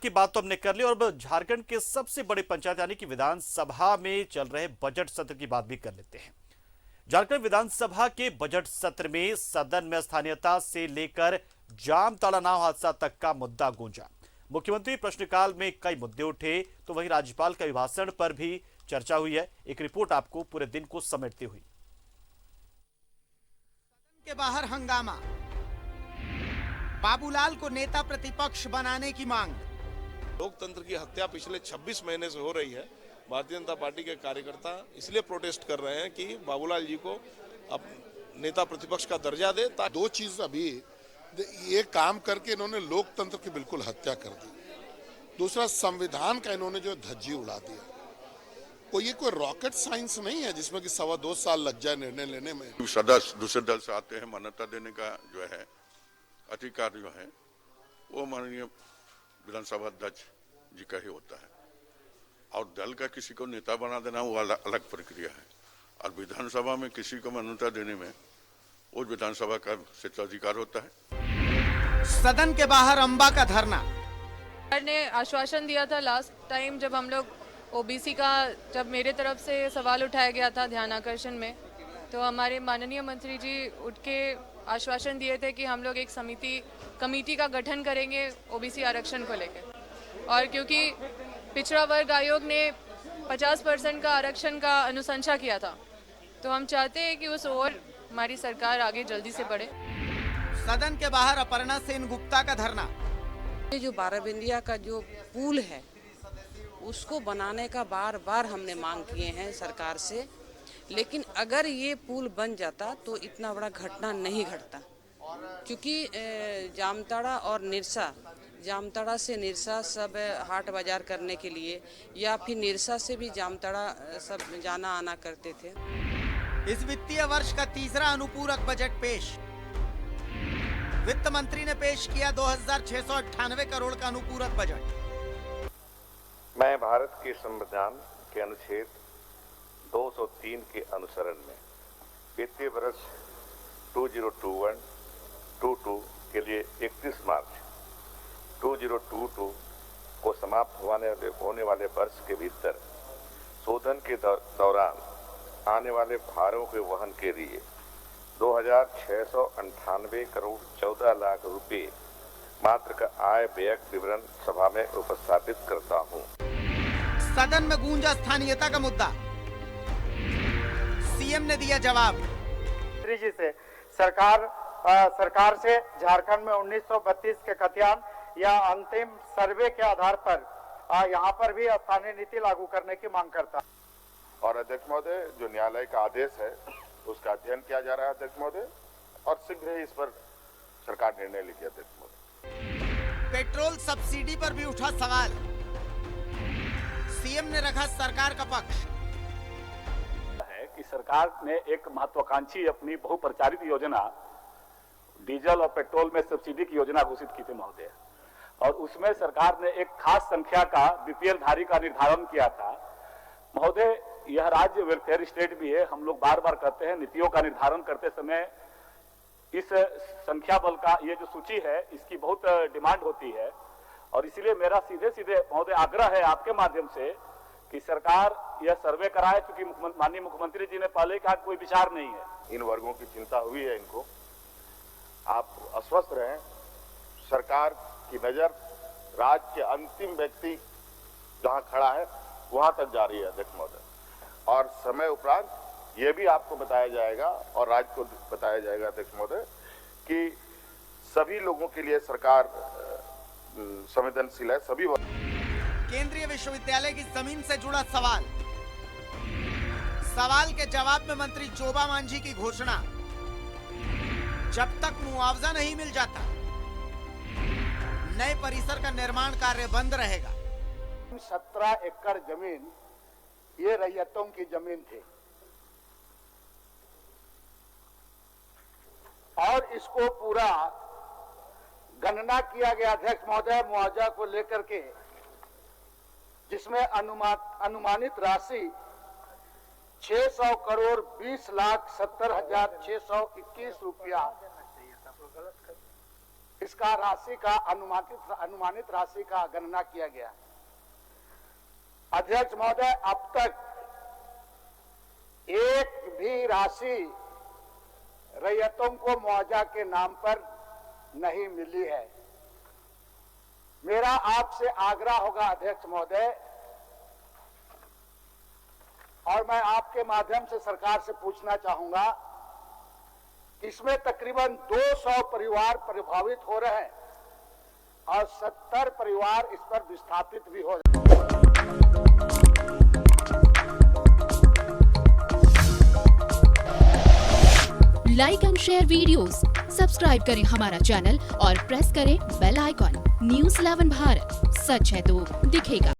की बात तो हमने कर ली और अब झारखंड के सबसे बड़े पंचायत यानी कि विधानसभा में चल रहे बजट सत्र की बात भी कर लेते हैं। झारखंड विधानसभा के बजट सत्र में सदन में स्थानीयता से लेकर जामताड़ा नाव हादसा तक का मुद्दा गूंजा। मुख्यमंत्री प्रश्नकाल में कई मुद्दे उठे तो वहीं राज्यपाल के अभिभाषण पर भी चर्चा हुई है। एक रिपोर्ट आपको पूरे दिन को समेटती हुई। सदन के बाहर हंगामा, बाबूलाल को नेता प्रतिपक्ष बनाने की मांग। लोकतंत्र की हत्या पिछले 26 महीने से हो रही है। भारतीय जनता पार्टी के कार्यकर्ता इसलिए प्रोटेस्ट कर रहे हैं कि बाबूलाल जी को अब नेता प्रतिपक्ष का दर्जा दे। दो चीज अभी ये काम करके इन्होंने लोकतंत्र की बिल्कुल हत्या कर दी। दूसरा, संविधान का इन्होंने जो धज्जी उड़ा दिया। ये कोई रॉकेट साइंस नहीं है जिसमें कि 2.25 साल लग जाए निर्णय लेने में। सदस्य दूसरे दल से आते हैं, मान्यता देने का जो है अधिकार जो है वो माननीय विधानसभा अध्यक्ष जी का ही होता है और दल का किसी को नेता बना देना वो अलग प्रक्रिया है। और विधानसभा में किसी को मान्यता देने में वो विधानसभा का क्षेत्राधिकार होता है। सदन के बाहर अंबा का धरना। ने आश्वासन दिया था लास्ट टाइम जब हम लोग ओबीसी का जब मेरे तरफ से सवाल उठाया गया था ध्यान आकर्षण में, तो हमारे माननीय मंत्री जी उठ के आश्वासन दिए थे कि हम लोग एक कमेटी का गठन करेंगे ओबीसी आरक्षण को लेकर। और क्योंकि पिछड़ा वर्ग आयोग ने 50% का आरक्षण का अनुशंसा किया था, तो हम चाहते हैं कि उस ओर हमारी सरकार आगे जल्दी से बढ़े। सदन के बाहर अपर्णा सेन गुप्ता का धरना। ये जो बाराबंदिया का जो पुल है उसको बनाने का बार बार हमने मांग किए हैं सरकार से, लेकिन अगर ये पुल बन जाता तो इतना बड़ा घटना नहीं घटता। क्योंकि जामताड़ा और निरसा, जामताड़ा से निरसा सब हाट बाजार करने के लिए या फिर निरसा से भी जामताड़ा सब जाना आना करते थे। इस वित्तीय वर्ष का तीसरा अनुपूरक बजट पेश। वित्त मंत्री ने पेश किया 2698 करोड़ का अनुपूरक बजट। मैं भारत के संविधान के अनुच्छेद 203 के अनुसरण में वित्तीय वर्ष 2021-22 के लिए 31 मार्च 2022 को समाप्त होने वाले वर्ष के भीतर शोधन के दौरान आने वाले भारों के वहन के लिए 2698 करोड़ 14 लाख रुपए मात्र का आय व्यय विवरण सभा में उपस्थापित करता हूं। सदन में गूंजा स्थानीयता का मुद्दा। सीएम ने दिया जवाब। जी से सरकार से झारखंड में 1932 के खतियान या अंतिम सर्वे के आधार पर यहां पर भी स्थानीय नीति लागू करने की मांग करता। और अध्यक्ष महोदय, जो न्यायालय का आदेश है उसका अध्ययन किया जा रहा है अध्यक्ष महोदय, और शीघ्र ही इस पर सरकार निर्णय लेगी अध्यक्ष महोदय। पेट्रोल सब्सिडी पर भी उठा सवाल। सीएम ने रखा सरकार का पक्ष। है कि सरकार ने एक महत्वाकांक्षी अपनी बहुप्रचारित योजना डीजल और पेट्रोल में सब्सिडी की योजना घोषित की थी महोदय, और उसमें सरकार ने एक खास संख्या का बीपीएल धारी का निर्धारण किया था महोदय। यह राज्य वेलफेयर स्टेट भी है। हम लोग बार बार कहते हैं नीतियों का निर्धारण करते समय इस संख्या बल का ये जो सूची है इसकी बहुत डिमांड होती है, और इसीलिए मेरा सीधे सीधे महोदय आग्रह है आपके माध्यम से कि सरकार यह सर्वे कराए, क्योंकि माननीय मुख्यमंत्री जी ने पहले कहा कोई विचार नहीं है। इन वर्गों की चिंता हुई है इनको, आप आश्वस्त रहें। सरकार की नजर राज्य के अंतिम व्यक्ति जहां खड़ा है वहां तक जा रही है अध्यक्ष महोदय, और समय उपरांत ये भी आपको बताया जाएगा और राज्य को बताया जाएगा अध्यक्ष महोदय कि सभी लोगों के लिए सरकार संवेदनशील है। सभी केंद्रीय विश्वविद्यालय की जमीन से जुड़ा सवाल। सवाल के जवाब में मंत्री जोबा मांझी की घोषणा। जब तक मुआवजा नहीं मिल जाता नए परिसर का निर्माण कार्य बंद रहेगा। 17 एकड़ जमीन ये रैयतों की जमीन थी और इसको पूरा गणना किया गया अध्यक्ष महोदय मुआवजा को लेकर के, जिसमें अनुमानित राशि 600 करोड़ 20,70,621 रुपया इसका राशि का अनुमानित राशि का गणना किया गया। अध्यक्ष महोदय, अब तक एक भी राशि रैयतों को मुआवजा के नाम पर नहीं मिली है। मेरा आपसे आग्रह होगा अध्यक्ष महोदय, और मैं आपके माध्यम से सरकार से पूछना चाहूंगा कि इसमें तकरीबन 200 परिवार प्रभावित हो रहे हैं और 70 परिवार इस पर विस्थापित भी हो रहे हैं। Like and share videos, subscribe करें हमारा चैनल और प्रेस करें बेल आइकॉन। News 11 भारत, सच है तो दिखेगा।